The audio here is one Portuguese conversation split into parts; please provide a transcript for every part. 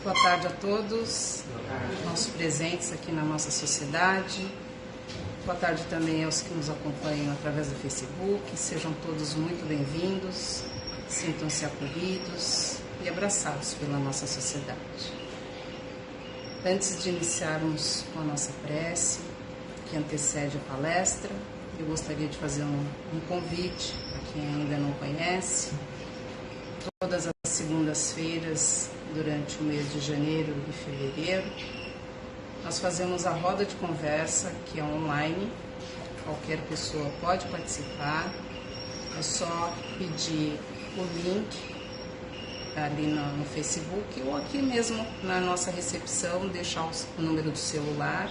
Boa tarde a todos, nossos presentes aqui na nossa sociedade. Boa tarde também aos que nos acompanham através do Facebook. Sejam todos muito bem-vindos, sintam-se acolhidos e abraçados pela nossa sociedade. Antes de iniciarmos com a nossa prece, que antecede a palestra, eu gostaria de fazer um convite a quem ainda não conhece. Todas as segundas-feiras, durante o mês de janeiro e fevereiro, nós fazemos a roda de conversa, que é online. Qualquer pessoa pode participar. É só pedir o link ali no Facebook ou aqui mesmo na nossa recepção, deixar o número do celular.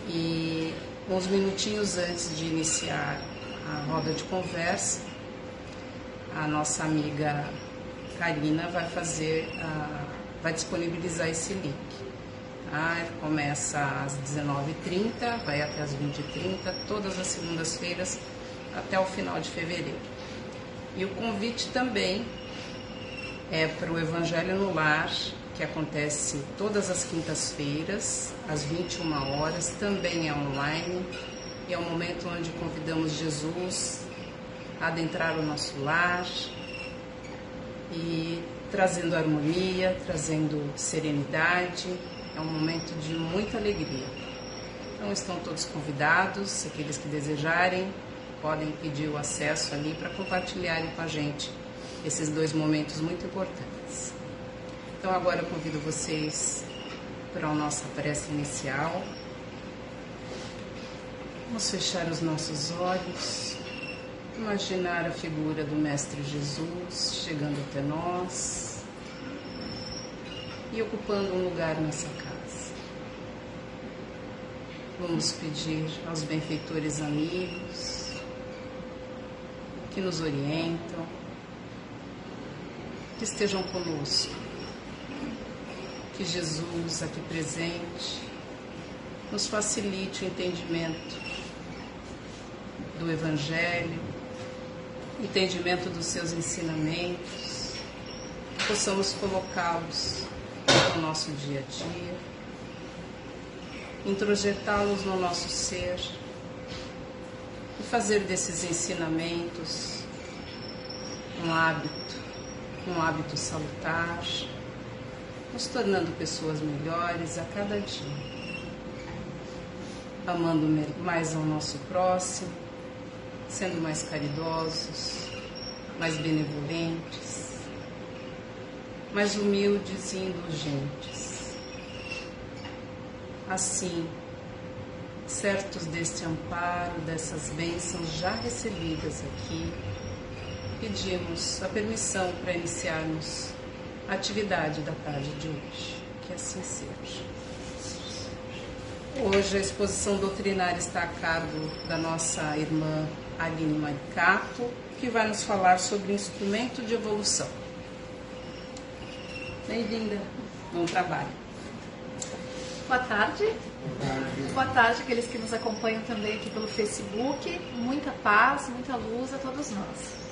E uns minutinhos antes de iniciar a roda de conversa, a nossa amiga Karina vai disponibilizar esse link. Começa às 19h30, vai até às 20h30, todas as segundas-feiras até o final de fevereiro. E o convite também é para o Evangelho no Lar, que acontece todas as quintas-feiras, às 21 horas, também é online, e é um momento onde convidamos Jesus a adentrar o nosso lar e trazendo harmonia, trazendo serenidade. É um momento de muita alegria. Então estão todos convidados, aqueles que desejarem podem pedir o acesso ali para compartilharem com a gente esses dois momentos muito importantes. Então agora eu convido vocês para a nossa prece inicial. Vamos fechar os nossos olhos, imaginar a figura do Mestre Jesus chegando até nós e ocupando um lugar nessa casa. Vamos pedir aos benfeitores amigos que nos orientam, que estejam conosco, que Jesus aqui presente nos facilite o entendimento do Evangelho, entendimento dos seus ensinamentos, possamos colocá-los no nosso dia a dia, introjetá-los no nosso ser e fazer desses ensinamentos um hábito salutar, nos tornando pessoas melhores a cada dia, amando mais ao nosso próximo, sendo mais caridosos, mais benevolentes, mais humildes e indulgentes. Assim, certos deste amparo, dessas bênçãos já recebidas aqui, pedimos a permissão para iniciarmos a atividade da tarde de hoje. Que assim seja. Hoje a exposição doutrinária está a cargo da nossa irmã Aline Maricato, que vai nos falar sobre instrumento de evolução. Bem-vinda, bom trabalho. Boa tarde. Boa tarde aqueles que nos acompanham também aqui pelo Facebook. Muita paz, muita luz a todos nós.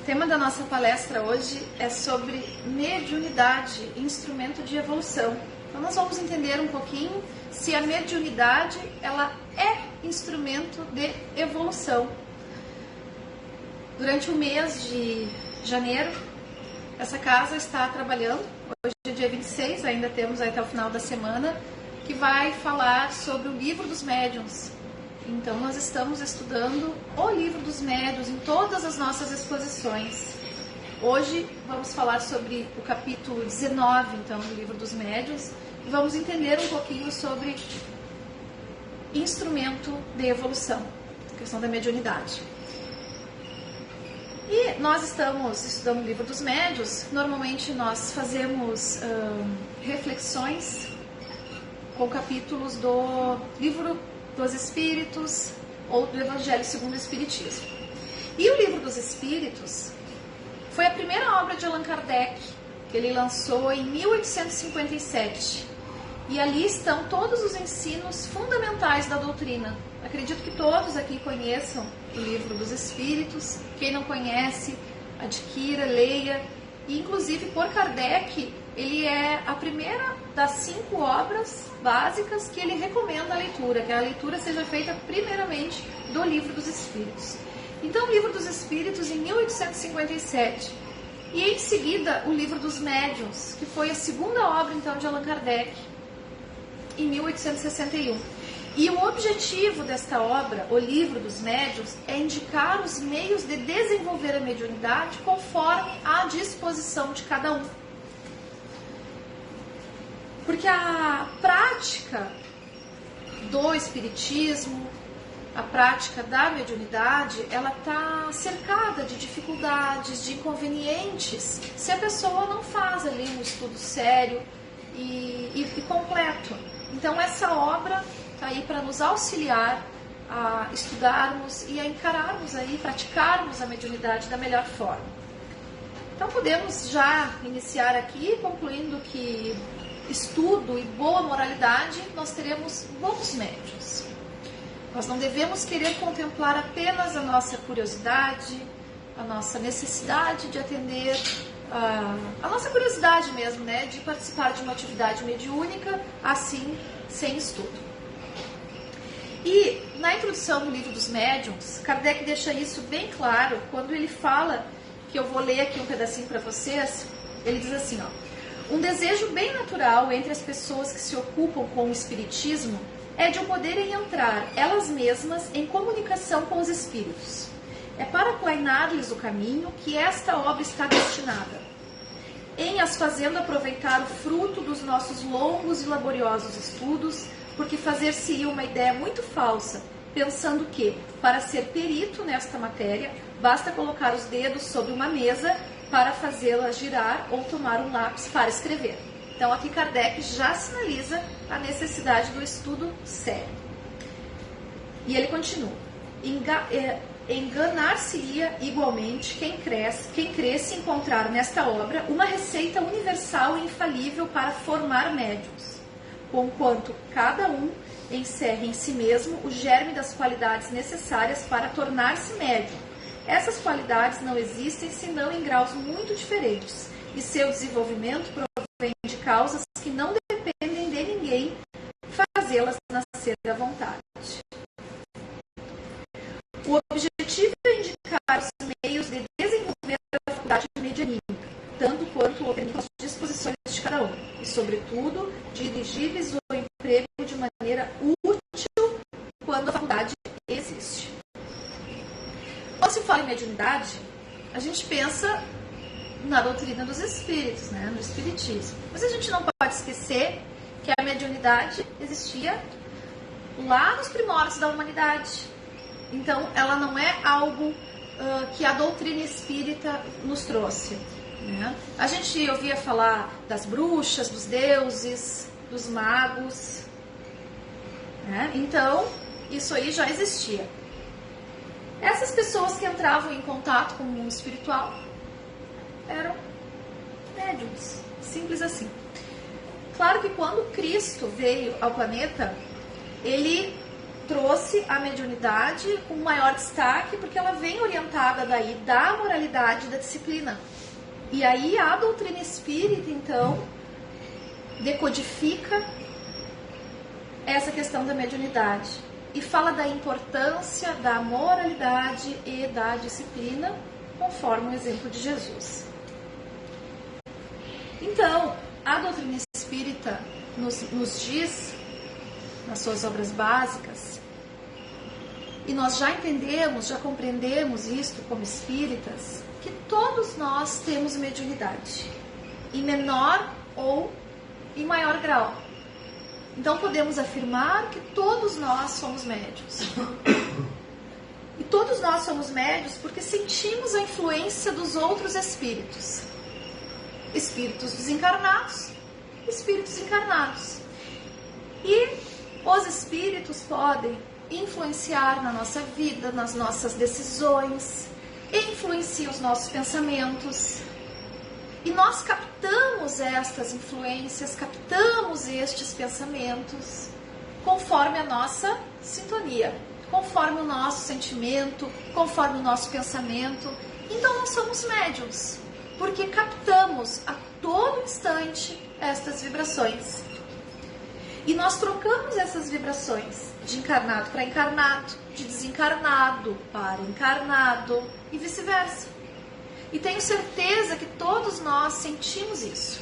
O tema da nossa palestra hoje é sobre mediunidade, instrumento de evolução. Então nós vamos entender um pouquinho se a mediunidade ela é instrumento de evolução. Durante o mês de janeiro, essa casa está trabalhando, hoje é dia 26, ainda temos até o final da semana, que vai falar sobre o Livro dos Médiuns. Então nós estamos estudando o Livro dos Médiuns em todas as nossas exposições. Hoje vamos falar sobre o capítulo 19, então, do Livro dos Médiuns, e vamos entender um pouquinho sobre instrumento de evolução, a questão da mediunidade. E nós estamos estudando o Livro dos Médiuns. Normalmente nós fazemos reflexões com capítulos do Livro dos Espíritos ou do Evangelho segundo o Espiritismo. E o Livro dos Espíritos foi a primeira obra de Allan Kardec, que ele lançou em 1857. E ali estão todos os ensinos fundamentais da doutrina. Acredito que todos aqui conheçam o Livro dos Espíritos. Quem não conhece, adquira, leia. E, inclusive, por Kardec, ele é a primeira das 5 obras básicas que ele recomenda a leitura, que a leitura seja feita primeiramente do Livro dos Espíritos. Então, o Livro dos Espíritos, em 1857, e em seguida o Livro dos Médiuns, que foi a segunda obra, então, de Allan Kardec, em 1861. E o objetivo desta obra, o Livro dos Médiuns, é indicar os meios de desenvolver a mediunidade conforme a disposição de cada um. Porque a prática do espiritismo, a prática da mediunidade, ela está cercada de dificuldades, de inconvenientes, se a pessoa não faz ali um estudo sério e completo. Então essa obra está aí para nos auxiliar a estudarmos e a encararmos aí, praticarmos a mediunidade da melhor forma. Então podemos já iniciar aqui, concluindo que estudo e boa moralidade, nós teremos bons médiuns. Nós não devemos querer contemplar apenas a nossa curiosidade, a nossa necessidade de atender, a nossa curiosidade mesmo, né, de participar de uma atividade mediúnica, assim, sem estudo. E na introdução do Livro dos Médiuns, Kardec deixa isso bem claro quando ele fala, que eu vou ler aqui um pedacinho para vocês. Ele diz assim, ó: um desejo bem natural entre as pessoas que se ocupam com o espiritismo é de poderem entrar elas mesmas em comunicação com os espíritos. É para aplainar-lhes o caminho que esta obra está destinada, em as fazendo aproveitar o fruto dos nossos longos e laboriosos estudos, porque fazer-se-ia uma ideia muito falsa, pensando que, para ser perito nesta matéria, basta colocar os dedos sobre uma mesa para fazê-la girar ou tomar um lápis para escrever. Então aqui Kardec já sinaliza a necessidade do estudo sério. E ele continua: enganar-se-ia igualmente quem cresce encontrar nesta obra uma receita universal e infalível para formar médiuns, conquanto cada um encerre em si mesmo o germe das qualidades necessárias para tornar-se médium. Essas qualidades não existem senão em graus muito diferentes, e seu desenvolvimento provém de causas que não dependem de ninguém fazê-las nascer à vontade. O objetivo é indicar os meios de desenvolver a faculdade medianímica, tanto quanto as disposições de cada um, e, sobretudo, dirigíveis ao emprego de maneira útil quando a faculdade existe. Quando se fala em mediunidade, a gente pensa na doutrina dos espíritos, né, no espiritismo. Mas a gente não pode esquecer que a mediunidade existia lá nos primórdios da humanidade. Então, ela não é algo que a doutrina espírita nos trouxe, né? A gente ouvia falar das bruxas, dos deuses, dos magos, né? Então, isso aí já existia. Essas pessoas que entravam em contato com o mundo espiritual eram médiuns, simples assim. Claro que quando Cristo veio ao planeta, ele trouxe a mediunidade com maior destaque, porque ela vem orientada daí da moralidade e da disciplina. E aí a doutrina espírita, então, decodifica essa questão da mediunidade e fala da importância da moralidade e da disciplina, conforme o exemplo de Jesus. Então, a doutrina espírita nos diz, nas suas obras básicas, e nós já entendemos, já compreendemos isto como espíritas, que todos nós temos mediunidade, em menor ou em maior grau. Então podemos afirmar que todos nós somos médiuns. E todos nós somos médiuns porque sentimos a influência dos outros espíritos. Espíritos desencarnados, espíritos encarnados. E os espíritos podem influenciar na nossa vida, nas nossas decisões, influenciam os nossos pensamentos. E nós captamos estas influências, captamos estes pensamentos conforme a nossa sintonia, conforme o nosso sentimento, conforme o nosso pensamento. Então nós somos médiums, porque captamos a todo instante estas vibrações. E nós trocamos essas vibrações de encarnado para encarnado, de desencarnado para encarnado e vice-versa. E tenho certeza que todos nós sentimos isso.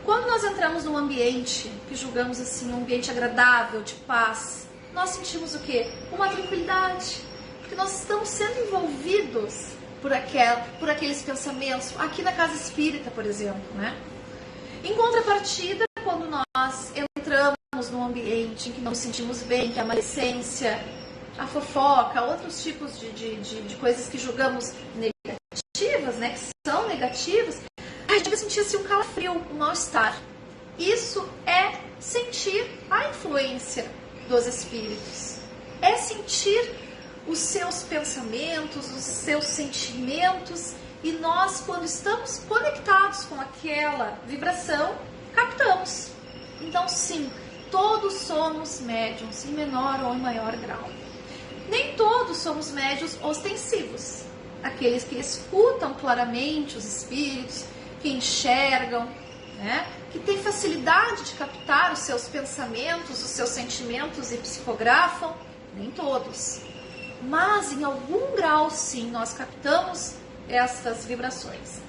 Quando nós entramos num ambiente que julgamos assim, um ambiente agradável, de paz, nós sentimos o quê? Uma tranquilidade. Porque nós estamos sendo envolvidos por aqueles pensamentos, aqui na casa espírita, por exemplo, né? Em contrapartida, quando nós entramos num ambiente em que não nos sentimos bem, que é a maledicência, a fofoca, outros tipos de coisas que julgamos negativas, né, que são negativas, a gente vai sentir assim, um calafrio, um mal-estar. Isso é sentir a influência dos espíritos. É sentir os seus pensamentos, os seus sentimentos, e nós, quando estamos conectados com aquela vibração, captamos. Então, sim, todos somos médiuns, em menor ou em maior grau. Nem todos somos médiuns ostensivos, aqueles que escutam claramente os espíritos, que enxergam, né? Que têm facilidade de captar os seus pensamentos, os seus sentimentos e psicografam. Nem todos. Mas, em algum grau, sim, nós captamos essas vibrações.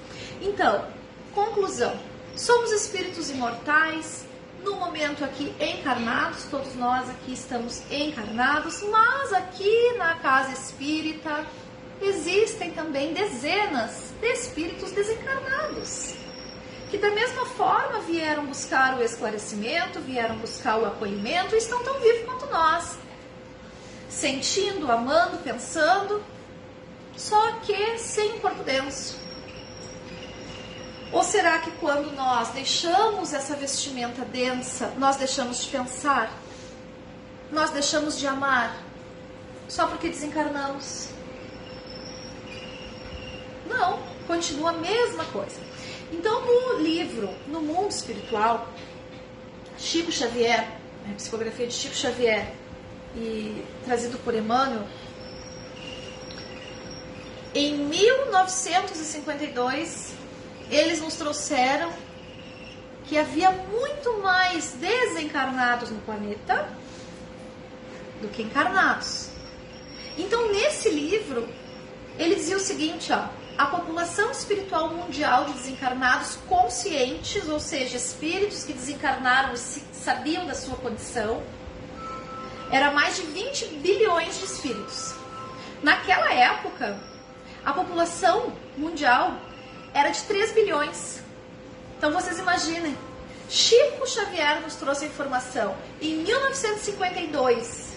Então, conclusão. Somos espíritos imortais, no momento aqui encarnados, todos nós aqui estamos encarnados, mas aqui na casa espírita existem também dezenas de espíritos desencarnados, que da mesma forma vieram buscar o esclarecimento, vieram buscar o acolhimento e estão tão vivos quanto nós, sentindo, amando, pensando, só que sem corpo denso. Ou será que quando nós deixamos essa vestimenta densa, nós deixamos de pensar? Nós deixamos de amar? Só porque desencarnamos? Não, continua a mesma coisa. Então, no livro, No Mundo Espiritual, Chico Xavier, a psicografia de Chico Xavier, e trazido por Emmanuel, em 1952, eles nos trouxeram que havia muito mais desencarnados no planeta do que encarnados. Então, nesse livro, ele dizia o seguinte, ó, a população espiritual mundial de desencarnados conscientes, ou seja, espíritos que desencarnaram e sabiam da sua condição, era mais de 20 bilhões de espíritos. Naquela época, a população mundial era de 3 bilhões. Então vocês imaginem, Chico Xavier nos trouxe a informação em 1952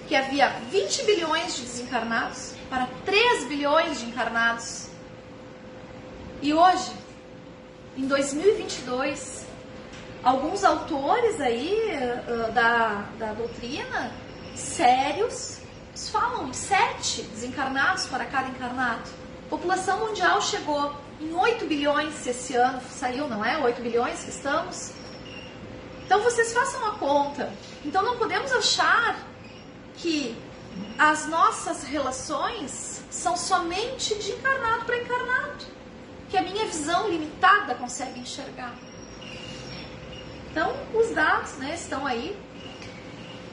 que havia 20 bilhões de desencarnados para 3 bilhões de encarnados. E hoje, em 2022, alguns autores aí da doutrina, sérios, falam de 7 desencarnados para cada encarnado. A população mundial chegou em 8 bilhões esse ano, saiu, não é? 8 bilhões que estamos. Então vocês façam a conta. Então não podemos achar que as nossas relações são somente de encarnado para encarnado, que a minha visão limitada consegue enxergar. Então os dados, né, estão aí.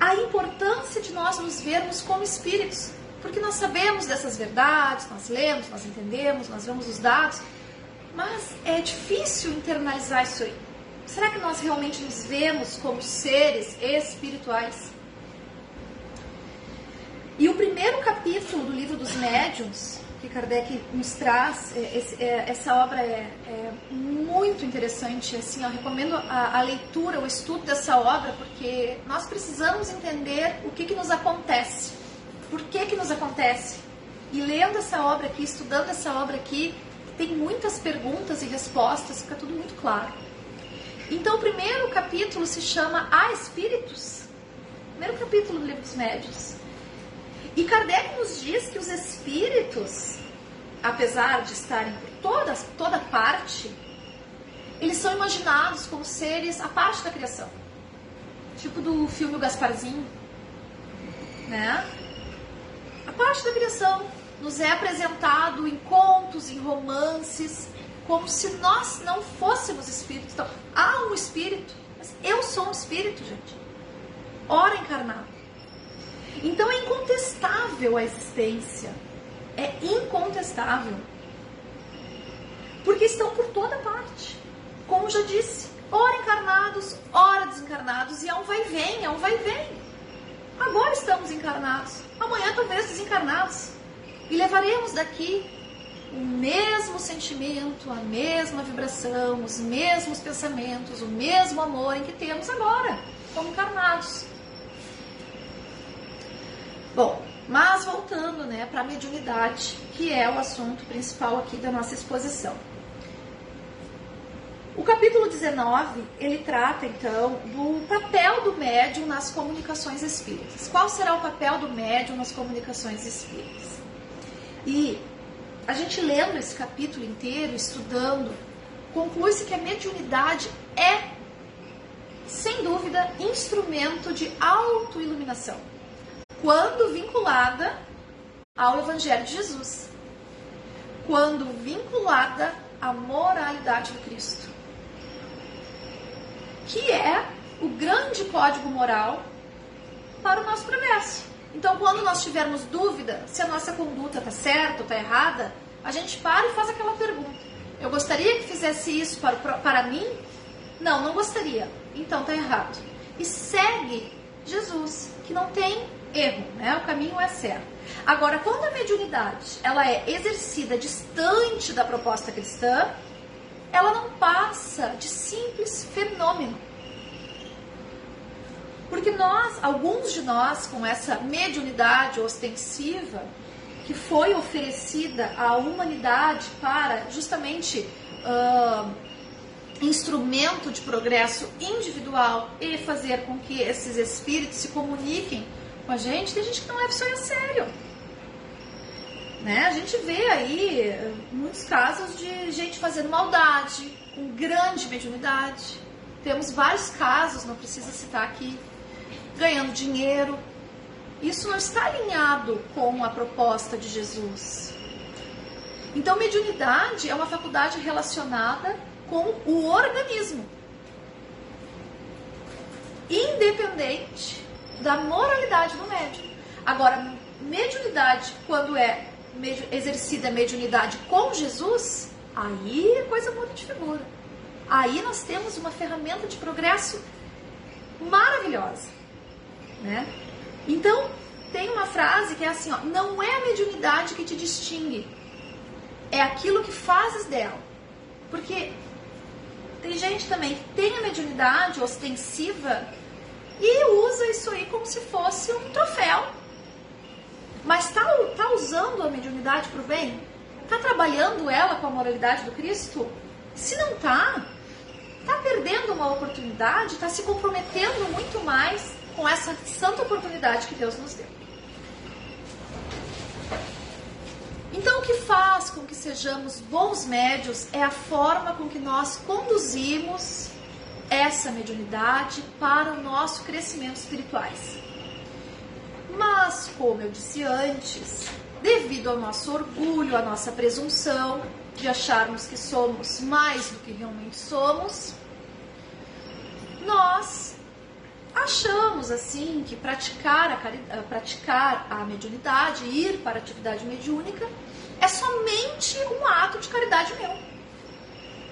A importância de nós nos vermos como espíritos, porque nós sabemos dessas verdades, nós lemos, nós entendemos, nós vemos os dados, mas é difícil internalizar isso aí. Será que nós realmente nos vemos como seres espirituais? E o primeiro capítulo do Livro dos Médiuns, que Kardec nos traz, essa obra é muito interessante, assim, eu recomendo a leitura, o estudo dessa obra, porque nós precisamos entender o que nos acontece, por que nos acontece. E lendo essa obra aqui, estudando essa obra aqui, tem muitas perguntas e respostas, fica tudo muito claro. Então o primeiro capítulo se chama Há Espíritos? Primeiro capítulo do Livro dos Médiuns. E Kardec nos diz que os espíritos, apesar de estarem por toda parte, eles são imaginados como seres à parte da criação. Tipo do filme O Gasparzinho, né? A parte da criação nos é apresentado em contos, em romances, como se nós não fôssemos espíritos. Então, há um espírito, mas eu sou um espírito, gente. Ora encarnado. Então é incontestável a existência. É incontestável. Porque estão por toda parte. Como já disse, ora encarnados, ora desencarnados, e é um vai e vem, é um vai e vem. Agora estamos encarnados, amanhã talvez desencarnados. E levaremos daqui o mesmo sentimento, a mesma vibração, os mesmos pensamentos, o mesmo amor em que temos agora, como encarnados. Bom, mas voltando, né, para a mediunidade, que é o assunto principal aqui da nossa exposição. O capítulo 19, ele trata então do papel do médium nas comunicações espíritas. Qual será o papel do médium nas comunicações espíritas? E a gente lendo esse capítulo inteiro, estudando, conclui-se que a mediunidade é, sem dúvida, instrumento de autoiluminação, quando vinculada ao Evangelho de Jesus, quando vinculada à moralidade do Cristo, que é o grande código moral para o nosso progresso. Então, quando nós tivermos dúvida se a nossa conduta está certa ou está errada, a gente para e faz aquela pergunta. Eu gostaria que fizesse isso para mim? Não, não gostaria. Então está errado. E segue Jesus, que não tem erro, né? O caminho é certo. Agora, quando a mediunidade ela é exercida distante da proposta cristã, ela não passa de simples fenômeno. Porque alguns de nós, com essa mediunidade ostensiva, que foi oferecida à humanidade para justamente instrumento de progresso individual e fazer com que esses espíritos se comuniquem com a gente, tem gente que não leva isso aí a sério. Né? A gente vê aí muitos casos de gente fazendo maldade, com grande mediunidade. Temos vários casos, não precisa citar aqui, ganhando dinheiro. Isso não está alinhado com a proposta de Jesus. Então, mediunidade é uma faculdade relacionada com o organismo, independente da moralidade do médium. Agora, mediunidade, quando é exercida a mediunidade com Jesus, aí a coisa muda de figura. Aí nós temos uma ferramenta de progresso maravilhosa, né? Então, tem uma frase que é assim, ó, não é a mediunidade que te distingue, é aquilo que fazes dela. Porque tem gente também que tem a mediunidade ostensiva e usa isso aí como se fosse um troféu. Mas tá usando a mediunidade para o bem? Tá trabalhando ela com a moralidade do Cristo? Se não tá perdendo uma oportunidade, tá se comprometendo muito mais com essa santa oportunidade que Deus nos deu. Então, o que faz com que sejamos bons médios é a forma com que nós conduzimos essa mediunidade para o nosso crescimento espirituais. Mas, como eu disse antes, devido ao nosso orgulho, à nossa presunção de acharmos que somos mais do que realmente somos, nós achamos assim que praticar a mediunidade, ir para a atividade mediúnica, é somente um ato de caridade meu.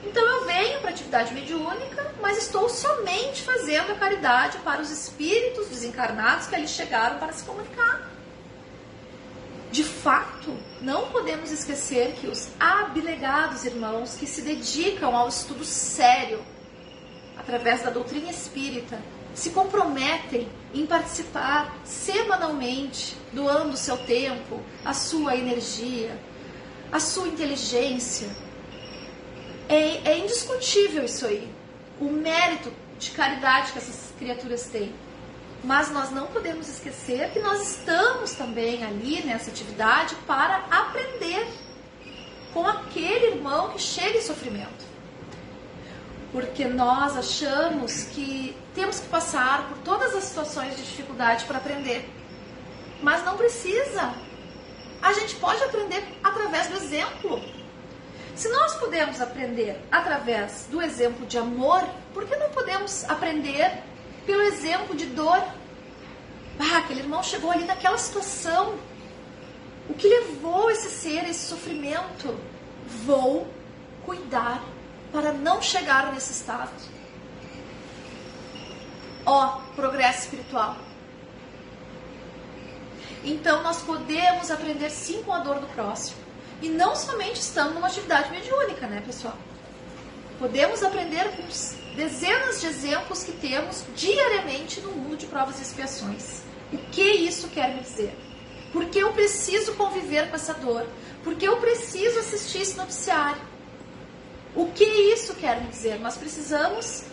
Então eu venho para a atividade mediúnica, mas estou somente fazendo a caridade para os espíritos desencarnados que ali chegaram para se comunicar. De fato, não podemos esquecer que os abnegados irmãos que se dedicam ao estudo sério, através da doutrina espírita, se comprometem em participar semanalmente, doando o seu tempo, a sua energia, a sua inteligência. É indiscutível isso aí, o mérito de caridade que essas criaturas têm. Mas nós não podemos esquecer que nós estamos também ali nessa atividade para aprender com aquele irmão que chega em sofrimento. porque nós achamos que temos que passar por todas as situações de dificuldade para aprender. Mas não precisa. A gente pode aprender através do exemplo. Se nós podemos aprender através do exemplo de amor, por que não podemos aprender pelo exemplo de dor? Aquele irmão chegou ali naquela situação. O que levou esse ser a esse sofrimento? Vou cuidar para não chegar nesse estado. Progresso espiritual. Então nós podemos aprender sim com a dor do próximo. E não somente estando numa atividade mediúnica, né, pessoal? Podemos aprender com dezenas de exemplos que temos diariamente no mundo de provas e expiações. O que isso quer me dizer? Por que eu preciso conviver com essa dor? Por que eu preciso assistir esse noticiário? O que isso quer me dizer? Nós precisamos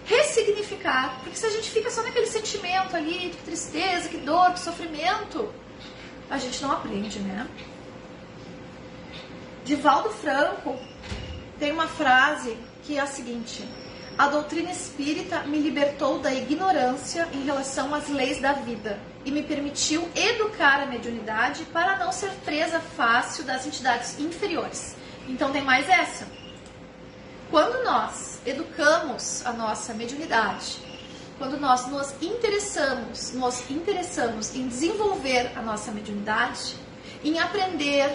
ressignificar, porque se a gente fica só naquele sentimento ali, que tristeza, que dor, que sofrimento, a gente não aprende, né? Divaldo Franco tem uma frase que é a seguinte: a doutrina espírita me libertou da ignorância em relação às leis da vida e me permitiu educar a mediunidade para não ser presa fácil das entidades inferiores. Então tem mais essa. Quando nós educamos a nossa mediunidade, quando nós nos interessamos em desenvolver a nossa mediunidade, em aprender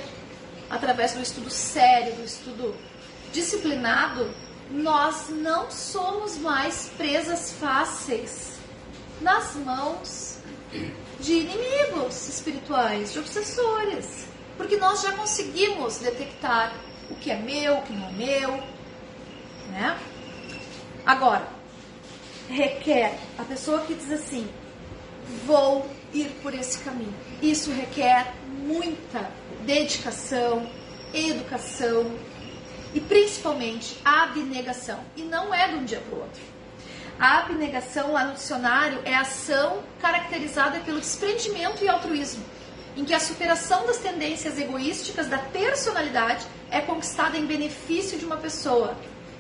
através do estudo sério, do estudo disciplinado, nós não somos mais presas fáceis nas mãos de inimigos espirituais, de obsessores, porque nós já conseguimos detectar o que é meu, o que não é meu, né? Agora, requer a pessoa que diz assim: vou ir por esse caminho. Isso requer muita dedicação, educação e principalmente abnegação. E não é de um dia para o outro. A abnegação lá no dicionário é ação caracterizada pelo desprendimento e altruísmo, em que a superação das tendências egoísticas da personalidade é conquistada em benefício de uma pessoa.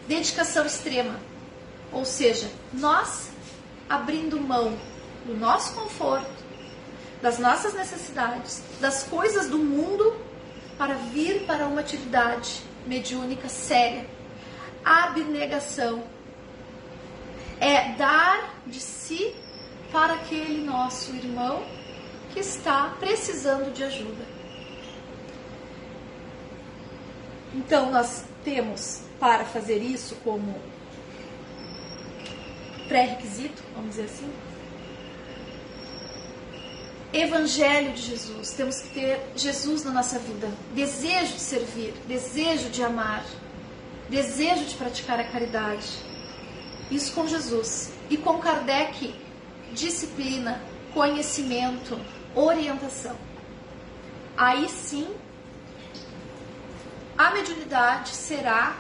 Dedicação extrema. Ou seja, nós abrindo mão do nosso conforto, das nossas necessidades, das coisas do mundo, para vir para uma atividade mediúnica séria. Abnegação é dar de si para aquele nosso irmão que está precisando de ajuda. Então nós temos, para fazer isso como pré-requisito, vamos dizer assim, Evangelho de Jesus. Temos que ter Jesus na nossa vida, desejo de servir, desejo de amar, desejo de praticar a caridade. Isso com Jesus. E com Kardec, disciplina, conhecimento, orientação. Aí sim, a mediunidade será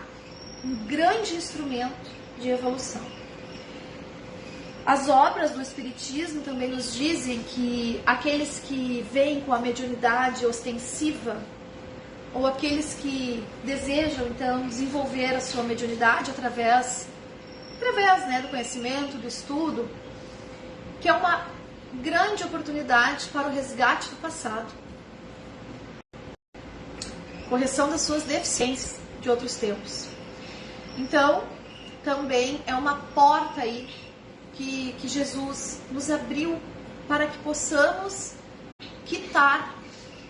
um grande instrumento de evolução. As obras do Espiritismo também nos dizem que aqueles que vêm com a mediunidade ostensiva, ou aqueles que desejam então desenvolver a sua mediunidade através do conhecimento, do estudo, que é uma grande oportunidade para o resgate do passado, correção das suas deficiências de outros tempos. Então, também é uma porta aí que Jesus nos abriu para que possamos quitar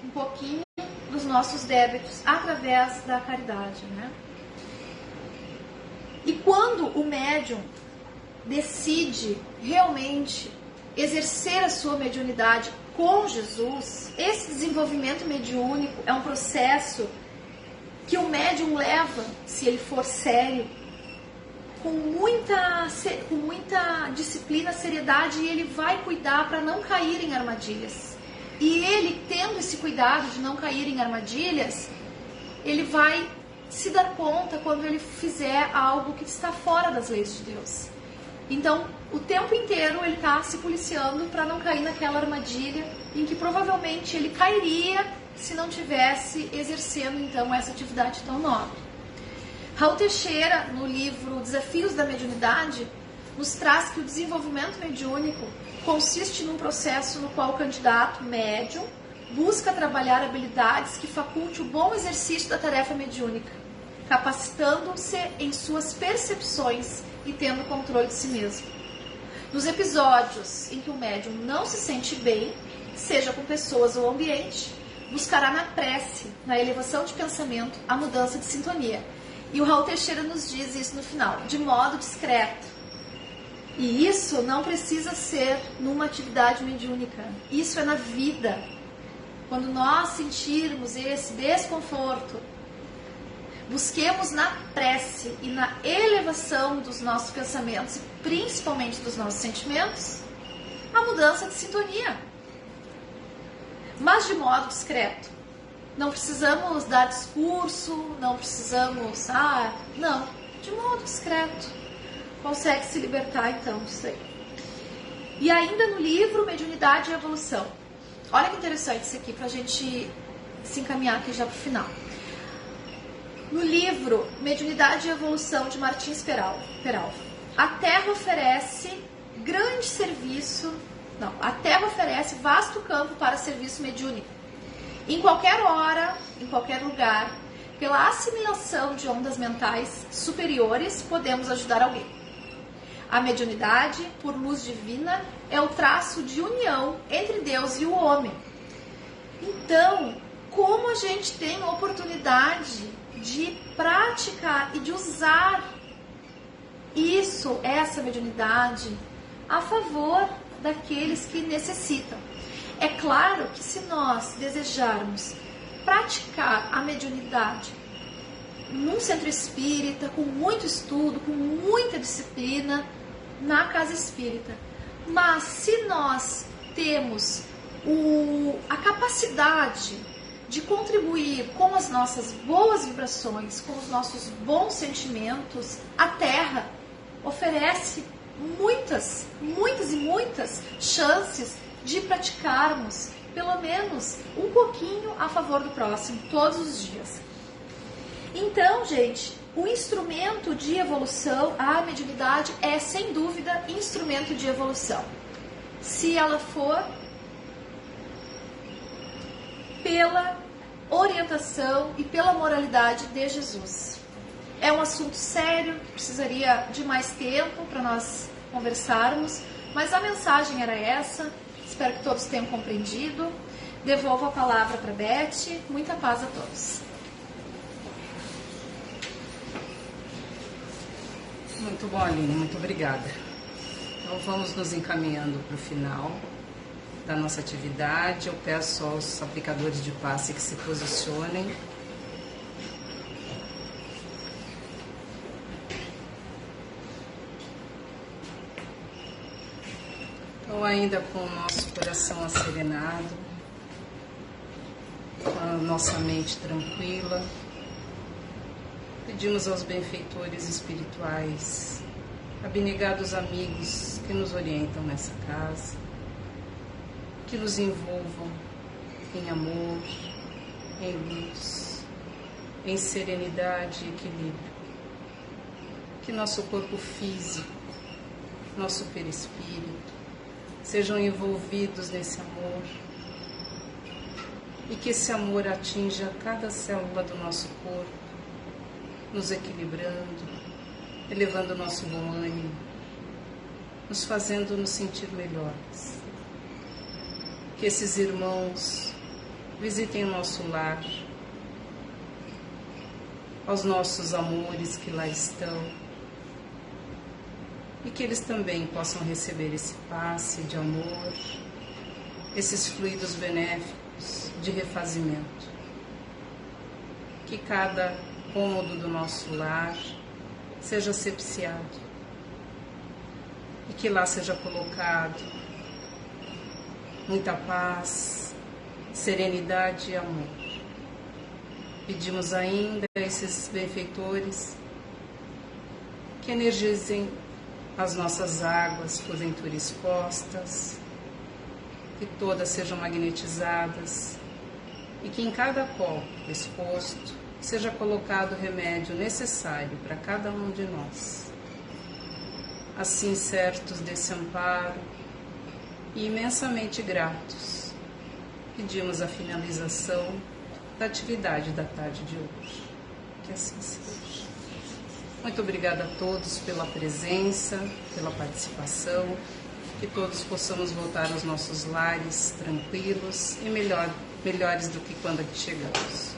um pouquinho dos nossos débitos através da caridade, né? E quando o médium decide realmente exercer a sua mediunidade com Jesus, esse desenvolvimento mediúnico é um processo que o médium leva, se ele for sério, com muita disciplina, seriedade, e ele vai cuidar para não cair em armadilhas. E ele, tendo esse cuidado de não cair em armadilhas, ele vai se dar conta quando ele fizer algo que está fora das leis de Deus. Então, o tempo inteiro ele está se policiando para não cair naquela armadilha em que provavelmente ele cairia se não tivesse exercendo então essa atividade tão nobre. Raul Teixeira, no livro Desafios da Mediunidade, nos traz que o desenvolvimento mediúnico consiste num processo no qual o candidato médium busca trabalhar habilidades que faculte o bom exercício da tarefa mediúnica, capacitando-se em suas percepções e tendo controle de si mesmo. Nos episódios em que o médium não se sente bem, seja com pessoas ou ambiente, buscará na prece, na elevação de pensamento, a mudança de sintonia. E o Raul Teixeira nos diz isso no final, de modo discreto. E isso não precisa ser numa atividade mediúnica. Isso é na vida. Quando nós sentirmos esse desconforto, busquemos na prece e na elevação dos nossos pensamentos, e principalmente dos nossos sentimentos, a mudança de sintonia. Mas de modo discreto. Não precisamos dar discurso, não precisamos... não, de modo discreto. Consegue se libertar então disso aí. E ainda no livro Mediunidade e Evolução. Olha que interessante isso aqui, para a gente se encaminhar aqui já para o final. No livro Mediunidade e Evolução, de Martins Peralva, a Terra oferece grande serviço... Não, a Terra oferece vasto campo para serviço mediúnico. Em qualquer hora, em qualquer lugar, pela assimilação de ondas mentais superiores, podemos ajudar alguém. A mediunidade, por luz divina, é o traço de união entre Deus e o homem. Então, como a gente tem a oportunidade de praticar e de usar isso, essa mediunidade, a favor daqueles que necessitam. É claro que se nós desejarmos praticar a mediunidade num centro espírita, com muito estudo, com muita disciplina, na casa espírita, mas se nós temos a capacidade de contribuir com as nossas boas vibrações, com os nossos bons sentimentos, a Terra oferece muitas e muitas chances de praticarmos pelo menos um pouquinho a favor do próximo, todos os dias. Então, gente, o instrumento de evolução, a mediunidade é sem dúvida instrumento de evolução. Se ela for pela orientação e pela moralidade de Jesus. É um assunto sério, precisaria de mais tempo para nós conversarmos, mas a mensagem era essa. Espero que todos tenham compreendido. Devolvo a palavra para Beth. Muita paz a todos. Muito bom, Aline. Muito obrigada. Então vamos nos encaminhando para o final da nossa atividade. Eu peço aos aplicadores de passe que se posicionem. Então, ainda com o nosso coração asserenado, com a nossa mente tranquila, pedimos aos benfeitores espirituais, abnegados amigos que nos orientam nessa casa, que nos envolvam em amor, em luz, em serenidade e equilíbrio. Que nosso corpo físico, nosso perispírito, sejam envolvidos nesse amor e que esse amor atinja cada célula do nosso corpo, nos equilibrando, elevando o nosso bom ânimo, nos fazendo nos sentir melhores. Que esses irmãos visitem o nosso lar, aos nossos amores que lá estão, e que eles também possam receber esse passe de amor, esses fluidos benéficos de refazimento. Que cada cômodo do nosso lar seja asepsiado e que lá seja colocado muita paz, serenidade e amor. Pedimos ainda a esses benfeitores que energizem as nossas águas porventura expostas, que todas sejam magnetizadas e que em cada copo exposto seja colocado o remédio necessário para cada um de nós. Assim, certos desse amparo e imensamente gratos, pedimos a finalização da atividade da tarde de hoje. Que assim seja. Muito obrigada a todos pela presença, pela participação, que todos possamos voltar aos nossos lares tranquilos e melhores do que quando aqui chegamos.